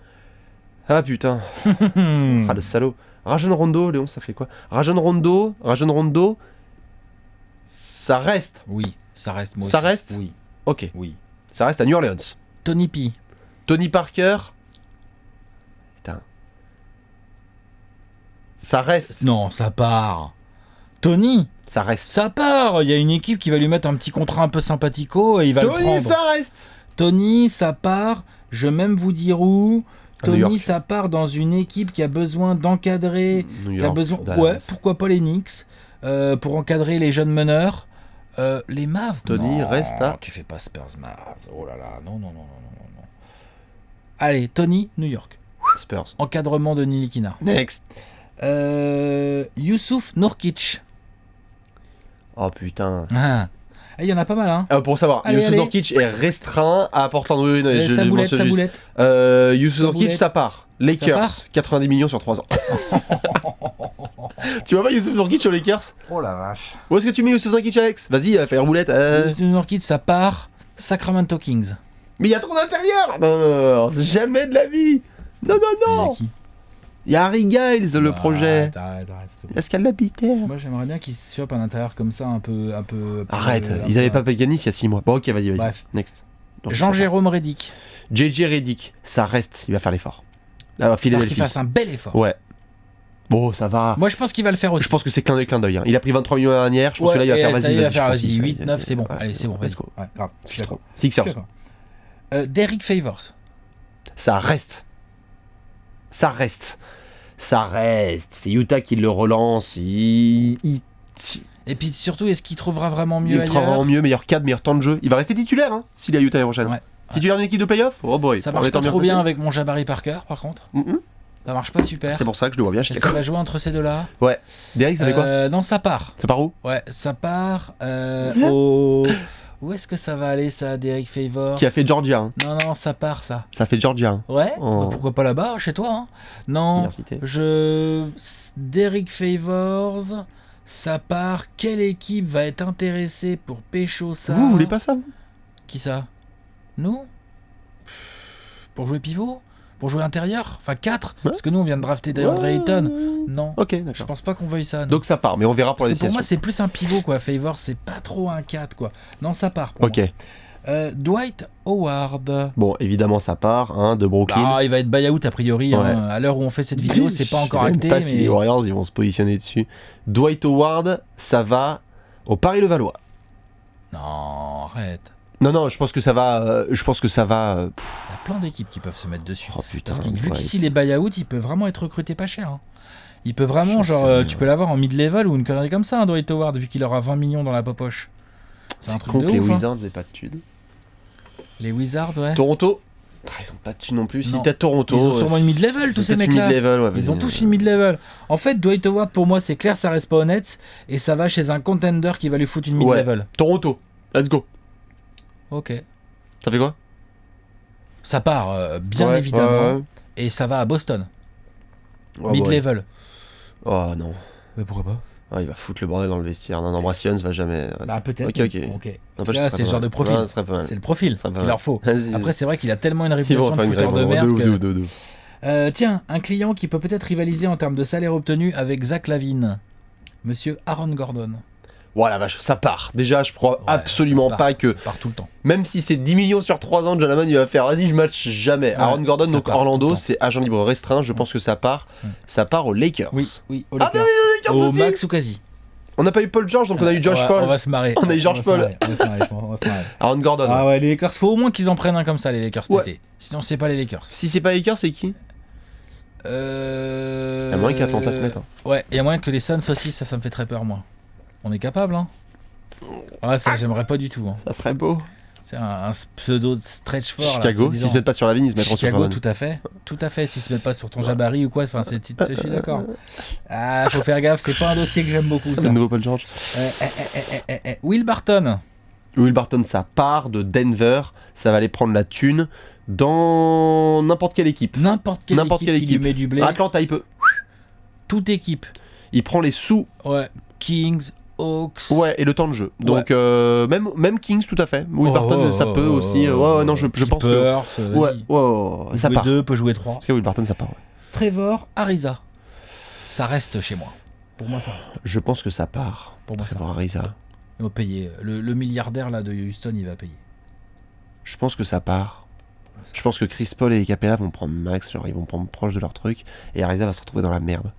Ah putain, ah le salaud. Rajon Rondo, Léon, ça fait quoi? Rajon Rondo, ça reste. Oui, ça reste. Moi Ça aussi. reste Oui, Ok, oui. ça reste à New Orleans. Tony P. Tony Parker. Putain. Ça reste. Non, ça part. Tony, Ça reste. ça part. Il y a une équipe qui va lui mettre un petit contrat un peu sympathico et il va le Tony, prendre. ça reste. Tony, ça part. Je vais même vous dire où. À New Tony, York. ça part dans une équipe qui a besoin d'encadrer. New Qui a York, besoin. Dallas. Ouais, pourquoi pas les Knicks pour encadrer les jeunes meneurs. Les Mavs. Tony non, reste à- Tu fais pas Spurs Mavs. Oh là là, non, non, non, non, non, non. Allez, Tony, New York. Spurs. Encadrement de Nilikina. Next. Youssouf Nurkic. Oh putain. Ah. Il y en a pas mal, hein. Pour savoir, Allez, Youssouf allez. Nurkic est restreint à Portland. Oui, non, je Sa le boulette, mentionne sa juste. boulette. Youssouf Sa Nurkic, boulette. ça part. Lakers, part 90 millions sur 3 ans. Tu vois pas Youssouf Nurkic aux Lakers? Oh la vache. Où est-ce que tu mets Youssouf Nurkic, Alex? Vas-y, fais la roulette. Youssouf Nurkic, ça part. Sacramento Kings. Mais il y a trop d'intérieur. Non, jamais de la vie. Non, Il y a non. qui Il y a Harry Giles, le Ah, projet. Arrête, s'il te plaît. Est-ce qu'elle l'habitait? Moi, j'aimerais bien qu'ils se chopent un intérieur comme ça, un peu. Arrête, un ils peu- avaient pas Peganis il y a 6 mois. Bon, ok, vas-y. Bref. Next. Donc, Jean-Jérôme Redick. JJ Redick, ça reste, il va faire l'effort. Ah, Il faut qu'il Philadelphie. fasse un bel effort. Ouais. Bon, ça va. Moi, je pense qu'il va le faire aussi. Je pense que c'est clin d'œil. Hein. Il a pris 23 millions l'année dernière. Je pense que là, il va faire vas-y. Il va faire je pense vas-y, que 8, ça- 9, c'est bon. Ouais. Allez, c'est bon, vas-y. Let's go. Ouais, grave, je suis d'accord. Je Sixers. suis d'accord. Derrick Favors. Ça reste. Ça reste. Ça reste. C'est Utah qui le relance. Il Et puis surtout, est-ce qu'il trouvera vraiment mieux il trouvera ailleurs mieux, meilleur cadre, meilleur temps de jeu. Il va rester titulaire hein, s'il est à Utah l'année prochaine. Ouais. Titulaire d'une équipe de playoff? Oh boy. Ça En marche étant pas trop placé. bien avec mon Jabari Parker, par contre. Mhm. Ça marche pas super. C'est pour ça que je le vois bien chez Et ça Chicago. va jouer entre ces deux-là. Ouais. Derrick, ça fait quoi? Non, ça part. Ça part où? Ouais, ça part au... Où est-ce que ça va aller, ça, Derrick Favors? Qui a fait Georgia. Hein. Non, ça part, ça. Ça fait Georgia. Hein. Ouais, Oh. bah, pourquoi pas là-bas, chez toi, hein. Non, Université. Derrick Favors, ça part. Quelle équipe va être intéressée pour pécho ça? Vous voulez pas ça, vous? Qui ça? Nous? Pour jouer pivot? Pour jouer intérieur? Enfin 4? Parce que nous on vient de drafter DeAndre Ayton. Non. Ok, Je d'accord. pense pas qu'on veuille ça. nous. Donc ça part, mais on verra pour la Parce que pour moi décision. c'est plus un pivot quoi. Favors c'est pas trop un 4 quoi. Non ça part pour Ok. moi. Dwight Howard. Bon, évidemment, ça part hein, de Brooklyn. Ah, il va être buyout a priori. Ouais. Hein. À l'heure où on fait cette vidéo, c'est pas encore Je sais même acté. pas mais... si les Warriors ils vont se positionner dessus. Dwight Howard, ça va au Paris-Levallois. Non, arrête. Non, je pense que ça va. Il y a plein d'équipes qui peuvent se mettre dessus. Oh putain. Parce que vu ouais. qu'ici les buyout, il peut vraiment être recruté pas cher. Hein. Il peut vraiment, Je genre, sais, tu peux l'avoir en mid-level ou une connerie comme ça, un Dwight Howard, vu qu'il aura 20 millions dans la poche. C'est un C'est truc con de que les ouf. Hein. Wizards aient pas de thunes. Les Wizards, ouais. Toronto, ils ont pas de thunes non plus. Si Non. t'as Toronto. Ils ont sûrement une mid-level, tous ces mecs-là. Ils ont tous une mid-level. En fait, Dwight Howard, pour moi, c'est clair, ça reste pas honnête. Et ça va chez un contender qui va lui foutre une mid-level. Toronto, let's go. Ok. Ça fait quoi? Ça part, bien Ouais, évidemment. ouais. Et ça va à Boston. Oh, Mid-level. Oh non. Mais pourquoi pas? Ah, il va foutre le bordel dans le vestiaire. Non, Brassians va jamais. Bah, peut-être. Ok. En Là, c'est le genre de profil. Ça serait pas mal. C'est le profil Ça va. qu'il leur faut. Vas-y. Après, c'est vrai qu'il a tellement une Ils réputation vont de faire une fouteur grève. de merde. De. Tiens, un client qui peut peut-être rivaliser en termes de salaire obtenu avec Zach Lavine. Monsieur Aaron Gordon. Voilà, vache, ça part. Déjà, je crois Ouais, absolument ça part, pas que, ça part tout le temps. même si c'est 10 millions sur 3 ans, Jonathan il va faire, vas-y, je match jamais. Ouais, Aaron Gordon, ça donc part tout le Orlando, temps. c'est agent libre restreint, je pense que ça part. Ça part aux Lakers. Oui, au Ah, Lakers. non, mais les Lakers Au aussi. Max ou quasi. On n'a pas eu Paul George, donc on a eu Josh on Paul. va se marrer. On a eu George va se Paul. marrer, on va se marrer, je pense, on va se marrer. Aaron Gordon. Ah ouais, les Lakers, faut au moins qu'ils en prennent un comme ça, les Lakers cet Ouais. été. Sinon, c'est pas les Lakers. Si c'est pas Lakers, c'est qui? Il y a moyen qu'Atlanta se mette. Hein. Ouais, il y a moyen que les Suns aussi, ça me fait très peur, moi. On est capable, hein. Ouais, ça, j'aimerais pas du tout. Hein. Ça serait beau. C'est un pseudo stretch fort. Chicago, s'ils se mettent pas sur la ligne, ils se mettront sur Chicago, Gordon. tout à fait. Tout à fait. S'ils se mettent pas sur ton Jabari ou quoi, enfin, je suis d'accord. Ah, faut faire gaffe, c'est pas un dossier que j'aime beaucoup, ça. Le nouveau Paul George. Will Barton. Will Barton, ça part de Denver. Ça va aller prendre la thune dans n'importe quelle équipe. N'importe quelle équipe qui lui met du blé. Atlanta, il peut. Toute équipe. Il prend les sous. Ouais. Kings, Hawks. Ouais, et le temps de jeu. Donc, même Kings, tout à fait. Will Barton, ça peut aussi. Ouais, non, je pense que. Ouais, ça part. Peut jouer 2, peut jouer 3. Parce que Will Barton, ça part. Ouais. Trevor Ariza. Ça reste chez moi. Pour moi, ça reste. Je pense que ça part. Pour moi, ça Trevor Ariza. Il va payer. Le milliardaire là, de Houston, il va payer. Je pense que ça part. Je pense que Chris Paul et Capella vont prendre max, genre ils vont prendre proche de leur truc, et Ariza va se retrouver dans la merde.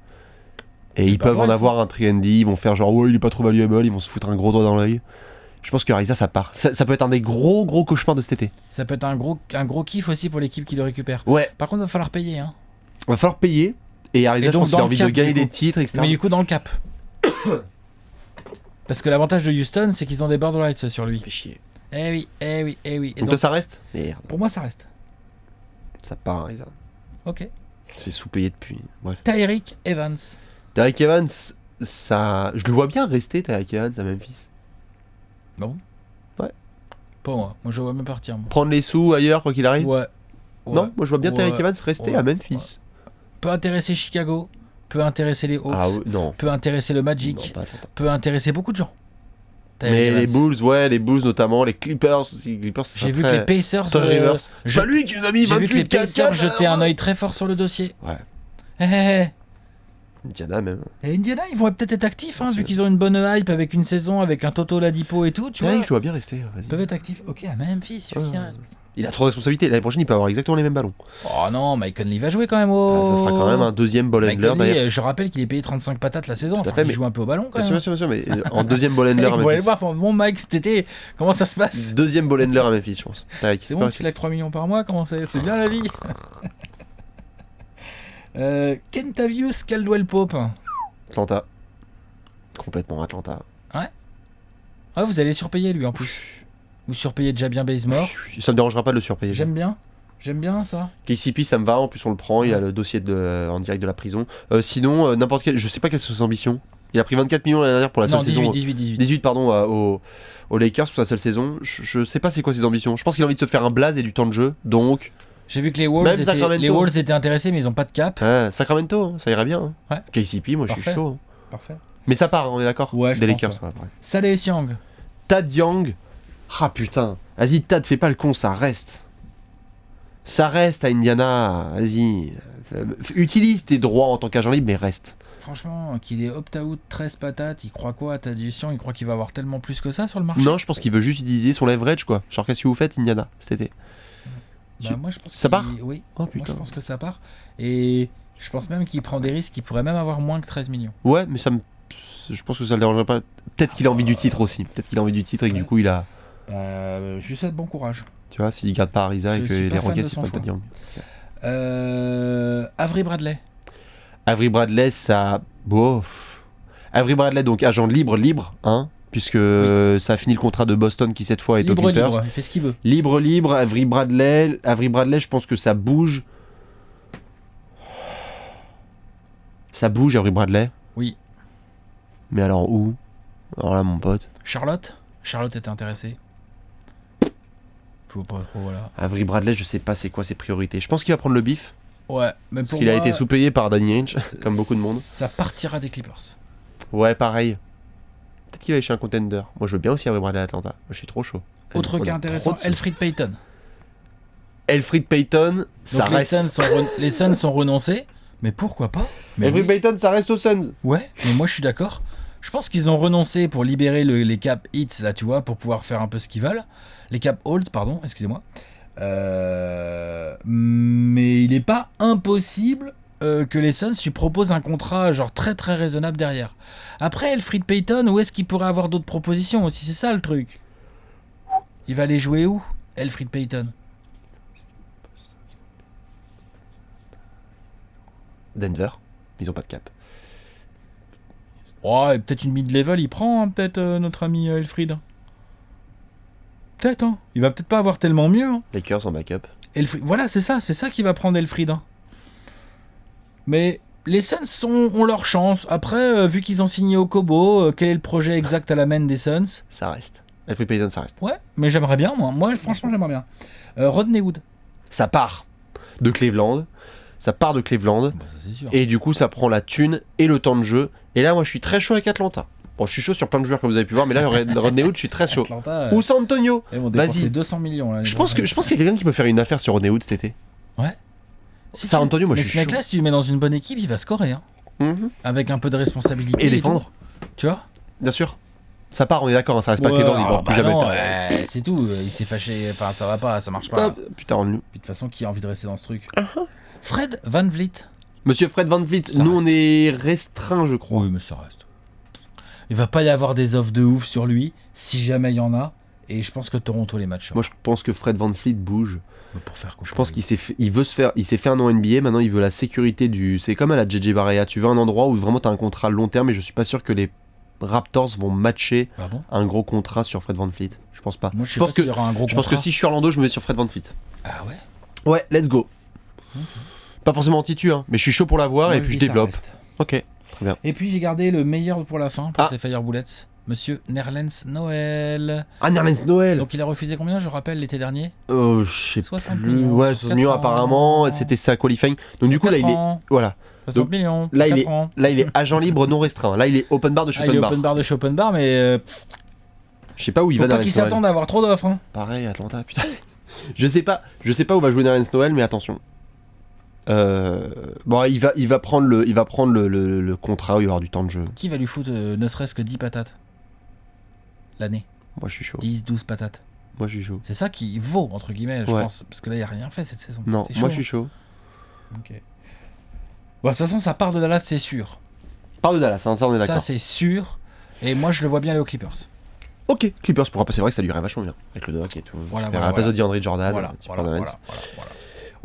Et ils peuvent en avoir un trendy, ils vont faire genre ouais il est pas trop valuable, ils vont se foutre un gros doigt dans l'œil. Je pense que Ariza ça part. Ça peut être un des gros cauchemars de cet été. Ça peut être un gros kiff aussi pour l'équipe qui le récupère. Ouais. Par contre, il va falloir payer. Hein. Va falloir payer. Et Ariza, Et je donc, pense qu'il a dans envie le de cap, gagner du coup. des titres, etc. Mais du coup, dans le cap. Parce que l'avantage de Houston, c'est qu'ils ont des bird rights sur lui. Fait chier. Eh oui. Et Donc toi ça reste? Merde. pour moi, ça reste. Ça part, Ariza. Ok. Il se fait sous-payer depuis. Bref. Tyreek Evans. Tyreek Evans, ça... je le vois bien rester, Tyreek Evans, à Memphis. Non. Ouais. Pas moi. Moi, je vois même partir. Moi. Prendre les sous ailleurs, quoi qu'il arrive. Ouais. Non, moi je vois bien Ouais. Tyreek Evans rester à Memphis. Peut intéresser Chicago. Peut intéresser les Hawks. Ah oui, non. Peut intéresser le Non, Magic. pas Atlanta. Peut intéresser beaucoup de gens. Tyreek Mais Evans. les Bulls, les Bulls notamment, les Clippers aussi. Les Clippers, J'ai vu que les Pacers. Tom Rivers. C'est pas lui qui nous a mis J'ai vu que les 28 Pacers cascades. jetaient un œil très fort sur le dossier. Ouais. Hé hé hé. Indiana même. Et Indiana, ils vont peut-être être actifs, hein, Bien vu sûr. qu'ils ont une bonne hype avec une saison, avec un Toto Ladipo et tout, tu vois. Ouais, je dois bien rester, vas-y. Ils peuvent être actifs. Ok, à Memphis, Ouais. celui-là. Il a trop de responsabilités. L'année prochaine, il peut avoir exactement les mêmes ballons. Oh non, Mike Conley va jouer quand même au. Ah, ça sera quand même un deuxième ball Mike handler Conley, d'ailleurs. je rappelle qu'il est payé 35 patates la saison. Tout à Faut fait, qu'il mais- joue un peu au ballon quand Bien sûr, même. bien sûr, bien sûr, mais en deuxième ball handler à Vous voyez Memphis. voir, bon Mike, cet été, comment ça se passe? Deuxième ball handler à Memphis, je pense. Tyreek, C'est pas bon, resté. tu claques 3 millions par mois, comment c'est bien la vie? Kentavious Caldwell Pope. Atlanta. Complètement Atlanta. Ah, vous allez surpayer lui en plus. Vous surpayez déjà bien Bazemore. Ça me dérangera pas de le surpayer. J'aime bien ça. KCP, ça me va. En plus, on le prend. Il a le dossier en direct de la prison. Sinon, n'importe quel. Je sais pas quelles sont ses ambitions. Il a pris 24 millions l'année dernière pour la seule Non, saison. 18. 18, pardon, aux Lakers pour sa seule saison. Je sais pas c'est quoi ses ambitions. Je pense qu'il a envie de se faire un blaze et du temps de jeu. Donc, J'ai vu que les Même Sacramento. Wolves étaient intéressés, mais ils ont pas de cap. Sacramento, hein, ça irait bien. Hein. Ouais. KCP, moi je suis Parfait. chaud. Hein. Parfait. Mais ça part, on est d'accord. Ouais, je Des pense, Lakers. ouais. Ouais, bref. Saleh Young. Tad Young. Ah putain. Vas-y, Tad, fais pas le con, ça reste. Ça reste à Indiana. Vas-y. Utilise tes droits en tant qu'agent libre, mais reste. Franchement, qu'il est opt-out 13 patates, il croit quoi à ta décision? Il croit qu'il va avoir tellement plus que ça sur le marché? Non, je pense qu'il veut juste utiliser son leverage, quoi. Genre, qu'est-ce que vous faites, Indiana, cet été? Bah, moi, je pense Ça qu'il- part Oui, Oh moi putain. je pense que ça part. Et je pense même qu'il prend des risques, il pourrait même avoir moins que 13 millions. Ouais, mais ça me. Je pense que ça le dérangerait pas. Peut-être qu'il a envie du titre aussi. Peut-être qu'il a envie du titre et que du coup, il a. Je lui souhaite bon courage. Tu vois, s'il garde pas Ariza et Je que suis pas les fan Rockets, de c'est son pas choix. Tad Young. Avery Bradley. Avery Bradley, ça. Bof. Avery Bradley, donc agent libre, hein, puisque ça a fini le contrat de Boston qui cette fois est aux Libre, Clippers. il fait ce qu'il veut. Libre, Avery Bradley, je pense que ça bouge. Ça bouge, Avery Bradley. Oui. Mais alors où? Alors là, mon pote. Charlotte était intéressée. Je vois pas trop, voilà. Avery Bradley, je sais pas c'est quoi ses priorités. Je pense qu'il va prendre le bif, Ouais, mais parce pour qu'il a moi, été sous-payé par Danny Ainge, comme beaucoup de monde. Ça partira des Clippers. Ouais, pareil. Peut-être qu'il va aller chez un contender. Moi, je veux bien aussi Avery Bradley à Atlanta. Moi, je suis trop chaud. Autre On a cas trop intéressant, de sous. Elfrid Payton. Elfrid Payton, ça Donc les reste. Suns sont renoncés, mais pourquoi pas? Mais Elfrid oui. Payton, ça reste aux Suns. Ouais, mais moi je suis d'accord. Je pense qu'ils ont renoncé pour libérer les cap hits, là, tu vois, pour pouvoir faire un peu ce qu'ils veulent. Les cap holds, pardon, excusez-moi. Mais il n'est pas impossible que les Suns lui proposent un contrat genre très très raisonnable derrière. Après, Elfrid Payton, où est-ce qu'il pourrait avoir d'autres propositions aussi? C'est ça le truc. Il va aller jouer où, Elfrid Payton? Denver, ils ont pas de cap. Ouais, peut-être une mid-level, il prend, hein, peut-être notre ami Elfrid. Peut-être, hein. Il va peut-être pas avoir tellement mieux. Hein. Lakers en backup. Voilà, c'est ça qui va prendre Elfrid. Hein. Mais les Suns ont leur chance. Après, vu qu'ils ont signé au Kobo, quel est le projet exact à la main des Suns? Ça reste. Elfrid Payton, ça reste. Ouais, mais j'aimerais bien, moi. Moi, franchement, j'aimerais bien. Rodney Hood. Ça part de Cleveland. Ça part de Cleveland. Bah, ça, c'est sûr. Et du coup, ça prend la thune et le temps de jeu. Et là, moi, je suis très chaud avec Atlanta. Bon, je suis chaud sur plein de joueurs, comme vous avez pu voir. Mais là, Rodney Hood, je suis très chaud. Atlanta, Ou San Antonio. ils vont Vas-y. dépenser 200 millions. Là, Je pense qu'il y a quelqu'un qui peut faire une affaire sur Rodney Hood cet été. Si San tu- Antonio, moi, mais je ce suis mec-là, si tu le mets dans une bonne équipe, il va scorer. Hein. Mhm. Avec un peu de responsabilité. Et tout. défendre. Tu vois? Bien sûr. Ça part, on est d'accord. Hein, ça reste pas Ouais, Cleveland. Ils alors, vont plus bah jamais. non, c'est tout. Il s'est fâché. Enfin, ça va pas, ça marche pas. Stop. Putain, on... Puis de toute façon, qui a envie de rester dans ce truc? Fred Van Vliet. Monsieur Fred Van Vliet, Ça nous, reste. on est restreint, je crois. Oui, mais ça reste. Il va pas y avoir des offres de ouf sur lui, si jamais il y en a. Et je pense que Toronto les matchs. Moi, je pense que Fred Van Vliet bouge. Pour faire quoi? Je pense qu'il s'est fait un an NBA, maintenant il veut la sécurité du... C'est comme à la JJ Barea, tu veux un endroit où vraiment t'as un contrat long terme et je suis pas sûr que les Raptors vont matcher Ah bon? un gros contrat sur Fred Van Vliet. Je pense pas. Moi, je sais pense pas que, s'il y aura un gros je pense que contrat. si je suis Orlando, je me mets sur Fred Van Vliet. Ah ouais? Ouais, let's go. Pas forcément anti-tu, hein, mais je suis chaud pour la voir Moi, et puis dis je ça développe. reste. Ok, très bien. Et puis j'ai gardé le meilleur pour la fin, pour Ah. ces Fire Bullets. Monsieur Nerlens Noël. Ah, Nerlens Noël. Donc il a refusé combien, je rappelle, l'été dernier? Je sais 60 plus. millions, Ouais, sur 60 millions 4 ans. apparemment. C'était ça qualifying. Donc du coup là, il est. Voilà. 60 Donc, millions. Là, sur il 4 ans. est. Là, il est agent libre non restreint. Là, il est open bar de chez Ah, il est open bar. open bar de chez open bar, mais Je sais pas où il faut va pas Nerlens qu'il Noël. s'attende à avoir trop d'offres. Hein. Pareil, Atlanta, putain. Je sais pas où va jouer Nerlens Noël, mais attention. Bon, il va prendre le contrat où il va y avoir du temps de jeu. Qui va lui foutre ne serait-ce que 10 patates l'année? Moi, je suis chaud. 10-12 patates. Moi, je suis chaud. C'est ça qui vaut, entre guillemets, je Ouais. pense. Parce que là, il n'y a rien fait cette saison. Non, C'était moi, chaud, je suis chaud. hein. Ok. Bon, de toute façon, ça part de Dallas, c'est sûr. Part de Dallas, hein, ça, on est Ça, d'accord. c'est sûr. Et moi, je le vois bien aller aux Clippers. Ok, Clippers pourra passer. C'est vrai que ça lui irait vachement bien. Avec le doc et tout. Voilà, Super. voilà, À la place voilà. de DeAndre Jordan. Voilà, tu voilà, prends voilà, Nerlens. voilà.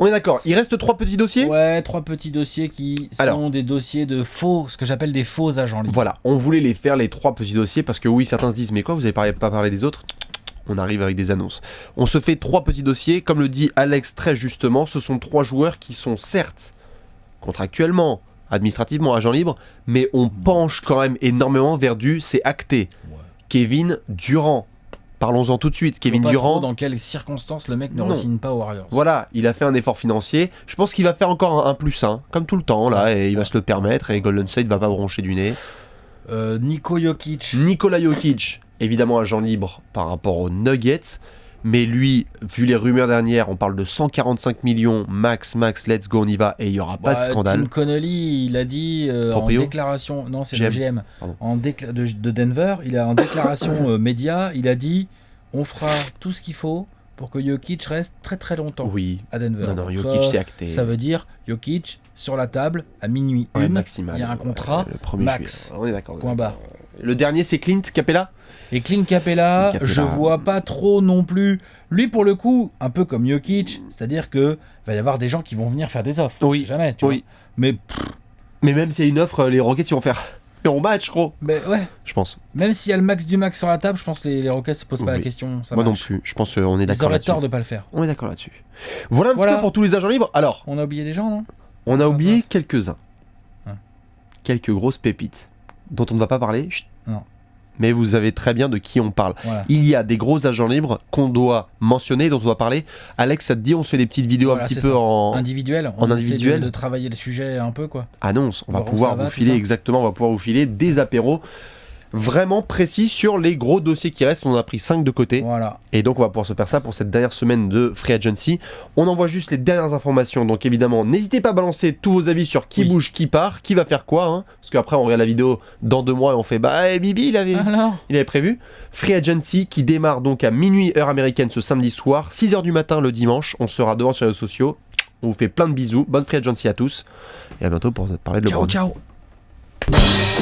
On est d'accord. Il reste 3 petits dossiers. Ouais, 3 petits dossiers qui Alors. sont des dossiers de faux, ce que j'appelle des faux agents libres. Voilà, on voulait les faire, les 3 petits dossiers, parce que oui, certains se disent, mais quoi, vous avez pas parlé des autres? On arrive avec des annonces. On se fait 3 petits dossiers, comme le dit Alex très justement, ce sont 3 joueurs qui sont certes contractuellement, administrativement agents libres, mais on penche quand même énormément vers du c'est acté. Ouais. Kevin Durant. Parlons-en tout de suite. Kevin Pas Durant. trop dans quelles circonstances le mec ne Non. re-signe pas aux Warriors. Voilà, il a fait un effort financier. Je pense qu'il va faire encore un plus 1, comme tout le temps, là, et il va se le permettre, et Golden State va pas broncher du nez. Nico Jokic. Nikola Jokic, évidemment agent libre par rapport aux Nuggets, mais lui, vu les rumeurs dernières, on parle de 145 millions, max, let's go, on y va, et il n'y aura pas de scandale. Tim Connolly, il a dit en Proprio déclaration, non c'est GM. le GM, Pardon. de Denver, il a en déclaration média, il a dit on fera tout ce qu'il faut pour que Jokic reste très très longtemps Oui, à Denver. non, Donc Jokic ça, c'est acté. ça veut dire Jokic sur la table à minuit Ouais, 1, maximal. il y a un contrat Le 1er max. juillet. On est d'accord. Point barre. Le dernier, c'est Clint Capella. Et Clint Capella, Clint Capella. je vois pas trop non plus. Lui, pour le coup, un peu comme Jokic, c'est-à-dire que va y avoir des gens qui vont venir faire des offres. Oui. On sait jamais, tu Oui. vois. Mais, Mais même s'il y a une offre, les Rockets ils vont faire. Et on match, gros. mais ouais, Je pense. même s'il y a le max du max sur la table, je pense que les Rockets se posent pas la Oui. question. Ça Moi non marche. plus. Je pense qu'on est Ils d'accord auraient là-dessus. tort de pas le faire. On est d'accord là-dessus. Voilà un petit Voilà. peu pour tous les agents libres. Alors, On a oublié des gens, non? on a Ça oublié passe. quelques-uns. Ouais. Quelques grosses pépites dont on ne va pas parler. Chut. Non. Mais vous savez très bien de qui on parle. Voilà. Il y a des gros agents libres qu'on doit mentionner, dont on doit parler. Alex, ça te dit, on se fait des petites vidéos Voilà, un petit c'est peu ça. en Individuel. en On essaie individuel. de travailler le sujet un peu, quoi. annonce. On va Voir où pouvoir ça va, vous tout filer ça. exactement, on va pouvoir vous filer des apéros vraiment précis sur les gros dossiers qui restent. On en a pris 5 de côté. Voilà. Et donc on va pouvoir se faire ça pour cette dernière semaine de Free Agency. On envoie juste les dernières informations. Donc évidemment, n'hésitez pas à balancer tous vos avis sur qui Oui. bouge, qui part, qui va faire quoi. Hein, parce qu'après on regarde la vidéo dans 2 mois et on fait bah Bibi il avait prévu. Free Agency qui démarre donc à minuit heure américaine ce samedi soir, 6h du matin le dimanche. On sera devant sur les réseaux sociaux. On vous fait plein de bisous. Bonne Free Agency à tous. Et à bientôt pour parler de Ciao, LeBron. ciao.